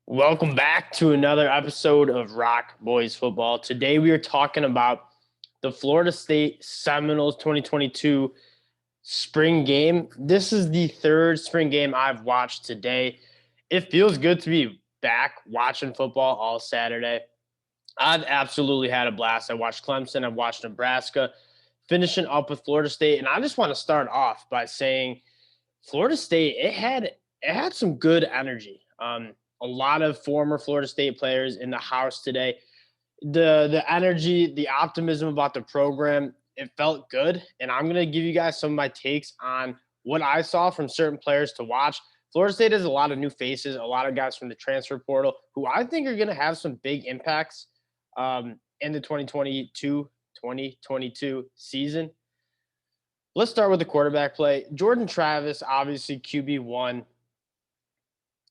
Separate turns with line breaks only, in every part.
Welcome back to another episode of ROC Boys Football. Today we are talking about the Florida State Seminoles 2022 spring game. This is the third spring game I've watched today. It feels good to be back watching football all Saturday. I've absolutely had a blast. I watched Clemson, I've watched Nebraska, finishing up with Florida State, and I just want to start off by saying Florida State, it had some good energy. A lot of former Florida State players in the house today. The energy, the optimism about the program, it felt good. And I'm gonna give you guys some of my takes on what I saw from certain players to watch. Florida State has a lot of new faces, a lot of guys from the transfer portal who I think are gonna have some big impacts in the 2022 season. Let's start with the quarterback play. Jordan Travis, obviously QB1.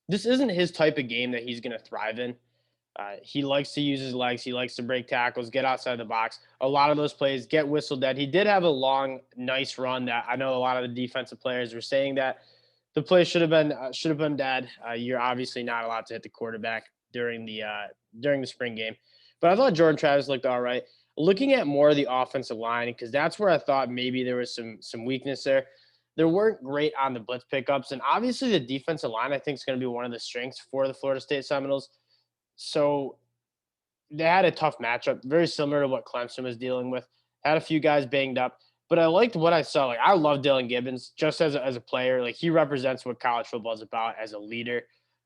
This isn't his type of game that he's going to thrive in. He likes to use his legs. He likes to break tackles, get outside the box. A lot of those plays get whistled dead. He did have a long, nice run that I know a lot of the defensive players were saying that the play should have been dead. You're obviously not allowed to hit the quarterback during the spring game, but I thought Jordan Travis looked all right. Looking at more of the offensive line, because that's where I thought maybe there was some weakness there. They weren't great on the blitz pickups, and obviously the defensive line I think is going to be one of the strengths for the Florida State Seminoles. So they had a tough matchup, very similar to what Clemson was dealing with. Had a few guys banged up, but I liked what I saw. Like I love Dylan Gibbons just as a player. Like he represents what college football is about as a leader.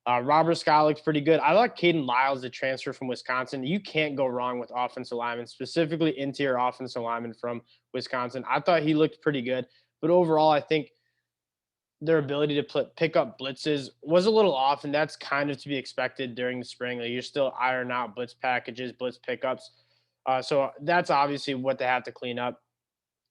Robert Scott looks pretty good. I like Caden Lyles, the transfer from Wisconsin. You can't go wrong with offensive linemen, specifically interior offensive linemen from Wisconsin. I thought he looked pretty good, but overall, I think their ability to pick up blitzes was a little off, and that's kind of to be expected during the spring. Like you're still ironing out blitz packages, blitz pickups. So that's obviously what they have to clean up.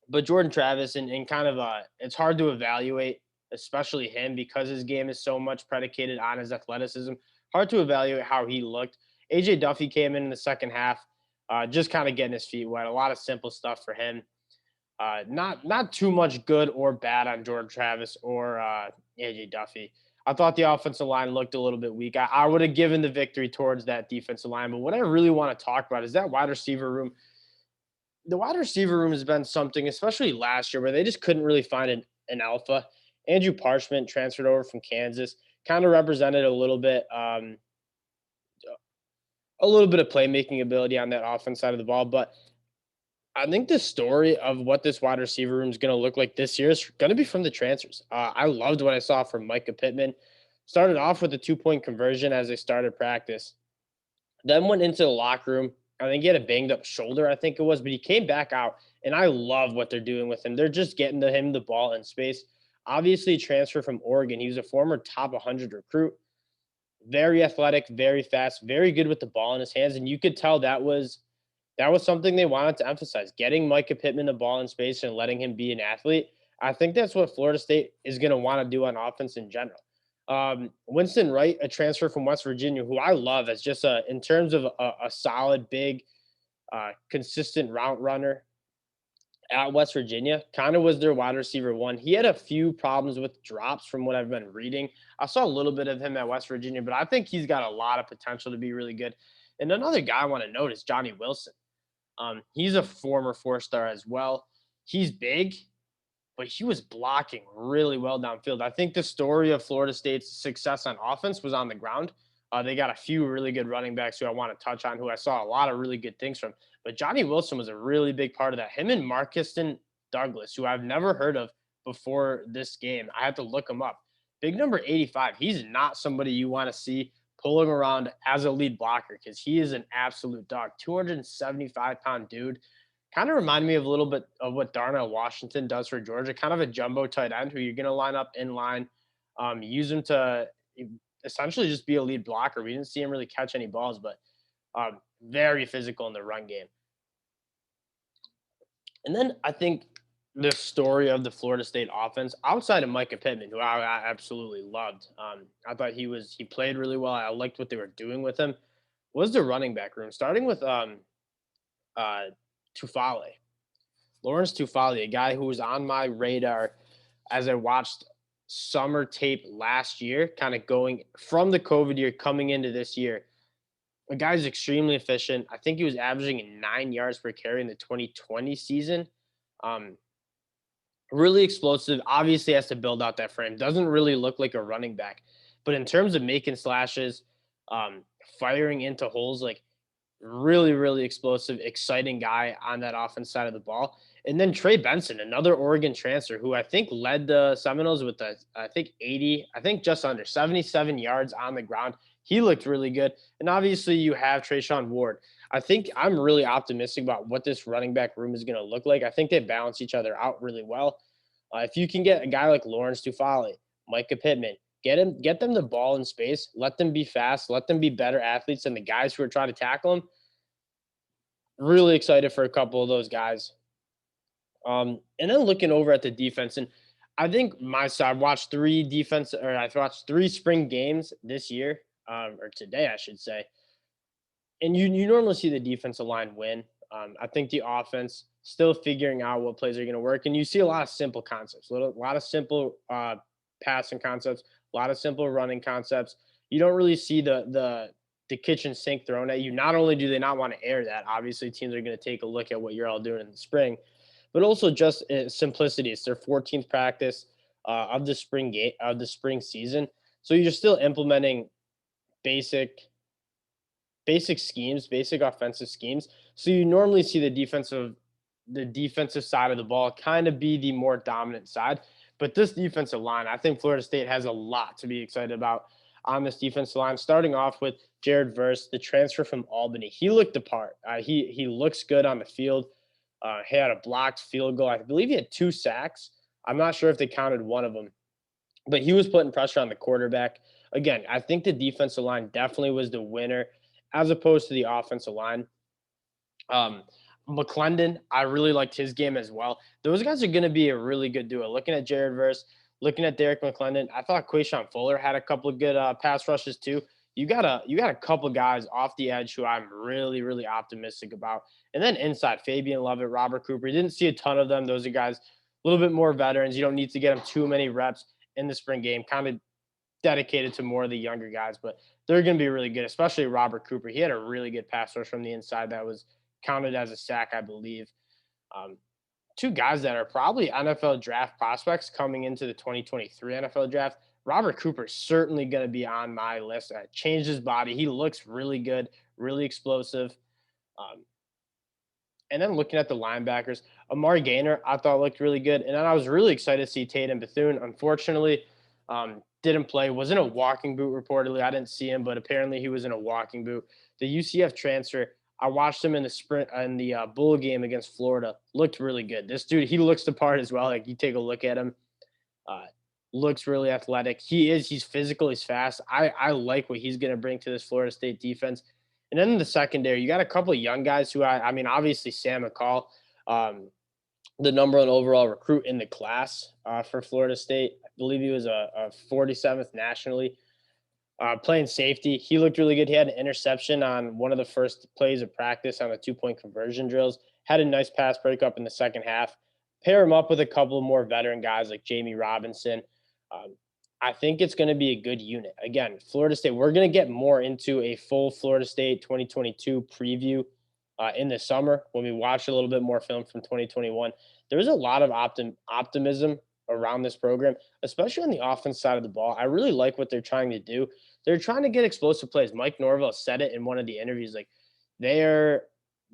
But Jordan Travis and kind of it's hard to evaluate, especially him because his game is so much predicated on his athleticism. Hard to evaluate how he looked. AJ Duffy came in the second half, just kind of getting his feet wet. A lot of simple stuff for him. Not too much good or bad on Jordan Travis or AJ Duffy. I thought the offensive line looked a little bit weak. I would have given the victory towards that defensive line, but what I really want to talk about is that wide receiver room. The wide receiver room has been something, especially last year, where they just couldn't really find an alpha. Andrew Parchment transferred over from Kansas, kind of represented a little bit of playmaking ability on that offense side of the ball, but I think the story of what this wide receiver room is going to look like this year is going to be from the transfers. I loved what I saw from Micah Pittman. Started off with a 2 point conversion as they started practice, then went into the locker room. I think he had a banged up shoulder, I think it was, but he came back out, and I love what they're doing with him. They're just getting to him the ball in space. Obviously, transfer from Oregon. He was a former top 100 recruit, very athletic, very fast, very good with the ball in his hands, and you could tell that was something they wanted to emphasize, getting Micah Pittman the ball in space and letting him be an athlete. I think that's what Florida State is going to want to do on offense in general. Winston Wright, a transfer from West Virginia, who I love as just in terms of a solid, big, consistent route runner at West Virginia, kind of was their wide receiver one. He had a few problems with drops from what I've been reading. I saw a little bit of him at West Virginia, but I think he's got a lot of potential to be really good. And another guy I want to note is Johnny Wilson. He's a former four-star as well. He's big, but he was blocking really well downfield. I think the story of Florida State's success on offense was on the ground. They got a few really good running backs who I want to touch on, who I saw a lot of really good things from. But Johnny Wilson was a really big part of that. Him and Markiston Douglas, who I've never heard of before this game. I had to look him up. Big number 85. He's not somebody you want to see pulling around as a lead blocker because he is an absolute dog. 275-pound dude. Kind of reminded me of a little bit of what Darnell Washington does for Georgia. Kind of a jumbo tight end who you're going to line up in line, use him to essentially just be a lead blocker. We didn't see him really catch any balls, but very physical in the run game. And then I think the story of the Florida State offense, outside of Micah Pittman, who I absolutely loved, I thought he played really well. I liked what they were doing with him. Was the running back room starting with uh, Toufali, Lawrence Toufali, a guy who was on my radar as I watched summer tape last year, kind of going from the COVID year coming into this year. The guy's extremely efficient. I think he was averaging 9 yards per carry in the 2020 season. Um, Really explosive. Obviously, has to build out that frame. Doesn't really look like a running back, but in terms of making slashes, um, firing into holes, like really, really explosive, exciting guy on that offense side of the ball. And then Trey Benson, another Oregon transfer who I think led the Seminoles with I think 80, I think just under 77 yards on the ground. He looked really good. And obviously you have Trayshawn Ward. I think I'm really optimistic about what this running back room is going to look like. I think they balance each other out really well. If you can get a guy like Lawrence Toufali, Micah Pittman, get them the ball in space, let them be fast, let them be better athletes than the guys who are trying to tackle them. Really excited for a couple of those guys. And then looking over at the defense, and I think my side watched I watched three spring games this year, or today, I should say. And you normally see the defensive line win. I think the offense still figuring out what plays are going to work, and you see a lot of simple concepts, a lot of simple passing concepts, a lot of simple running concepts. You don't really see the kitchen sink thrown at you. Not only do they not want to air that, obviously teams are going to take a look at what you're all doing in the spring, but also just simplicity. It's their 14th practice of the spring season, so you're still implementing basic basic schemes, basic offensive schemes. So you normally see the defensive side of the ball kind of be the more dominant side. But this defensive line, I think Florida State has a lot to be excited about on this defensive line. Starting off with Jared Verse, the transfer from Albany. He looked the part. He looks good on the field. He had a blocked field goal. I believe he had 2 sacks. I'm not sure if they counted one of them, but he was putting pressure on the quarterback. Again, I think the defensive line definitely was the winner as opposed to the offensive line. Um, McClendon, I really liked his game as well. Those guys are going to be a really good duo. Looking at Jared Verse, looking at Derek McClendon, I thought Quayshawn Fuller had a couple of good pass rushes too. You got a couple guys off the edge who I'm really really optimistic about. And then inside, Fabian Lovett, Robert Cooper. You didn't see a ton of them. Those are guys a little bit more veterans. You don't need to get them too many reps in the spring game. Kind of dedicated to more of the younger guys, but they're going to be really good, especially Robert Cooper. He had a really good pass rush from the inside that was counted as a sack, I believe. Um, Two guys that are probably NFL draft prospects coming into the 2023 NFL draft. Robert Cooper is certainly going to be on my list. Changed his body. He looks really good, really explosive. Um, and then looking at the linebackers, Amari Gainer, I thought looked really good. And then I was really excited to see Tatum Bethune. Unfortunately, didn't play. Was in a walking boot reportedly. I didn't see him, but apparently he was in a walking boot. The UCF transfer, I watched him in the sprint in the bowl game against Florida. Looked really good. This dude, he looks the part as well. Like you take a look at him, uh, looks really athletic. He's physical. He's fast. I like what he's going to bring to this Florida State defense. And then in the secondary, you got a couple of young guys who I mean, obviously Sam McCall, um, the number one overall recruit in the class for Florida State. I believe he was a 47th nationally. Playing safety, he looked really good. He had an interception on one of the first plays of practice on the 2-point conversion drills. Had a nice pass breakup in the second half. Pair him up with a couple of more veteran guys like Jamie Robinson. Um, I think it's going to be a good unit. Again, Florida State, we're going to get more into a full Florida State 2022 preview in the summer when we watch a little bit more film from 2021. There's a lot of optimism around this program, especially on the offense side of the ball. I really like what they're trying to do. They're trying to get explosive plays. Mike Norvell said it in one of the interviews. Like their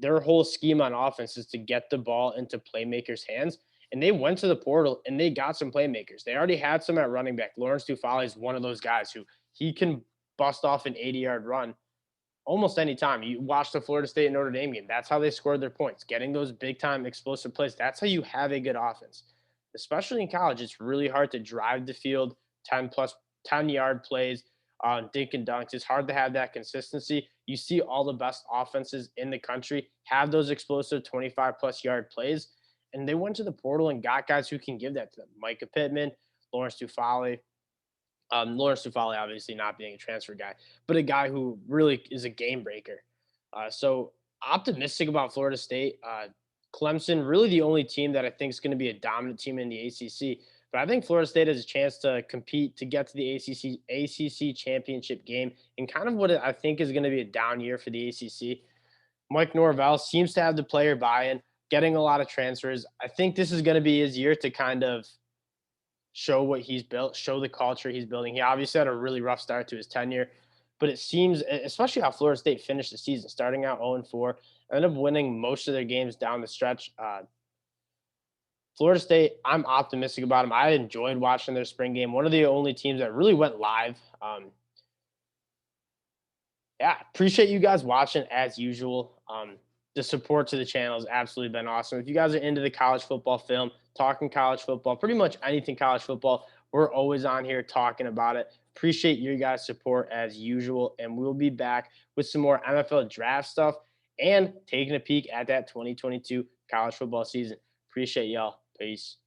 whole scheme on offense is to get the ball into playmakers' hands. And they went to the portal and they got some playmakers. They already had some at running back. Lawrence Toufali is one of those guys who he can bust off an 80-yard run almost any time. You watch the Florida State and Notre Dame game. That's how they scored their points, getting those big time explosive plays. That's how you have a good offense. Especially in college, it's really hard to drive the field 10-yard plays on dink and dunks. It's hard to have that consistency. You see all the best offenses in the country have those explosive 25+ yard plays. And they went to the portal and got guys who can give that to them. Micah Pittman, Lawrence Toufali, Lawrence Toufali obviously not being a transfer guy, but a guy who really is a game breaker. So optimistic about Florida State. Clemson, really the only team that I think is going to be a dominant team in the ACC. But I think Florida State has a chance to compete to get to the ACC championship game in kind of what I think is going to be a down year for the ACC. Mike Norvell seems to have the player buy-in, getting a lot of transfers. I think this is going to be his year to kind of show what he's built, show the culture he's building. He obviously had a really rough start to his tenure, but it seems, especially how Florida State finished the season, starting out 0-4, ended up winning most of their games down the stretch. Florida State, I'm optimistic about them. I enjoyed watching their spring game. One of the only teams that really went live. Yeah, appreciate you guys watching as usual. The support to the channel has absolutely been awesome. If you guys are into the college football film, talking college football, pretty much anything college football, we're always on here talking about it. Appreciate you guys' support as usual. And we'll be back with some more NFL draft stuff and taking a peek at that 2022 college football season. Appreciate y'all. Peace.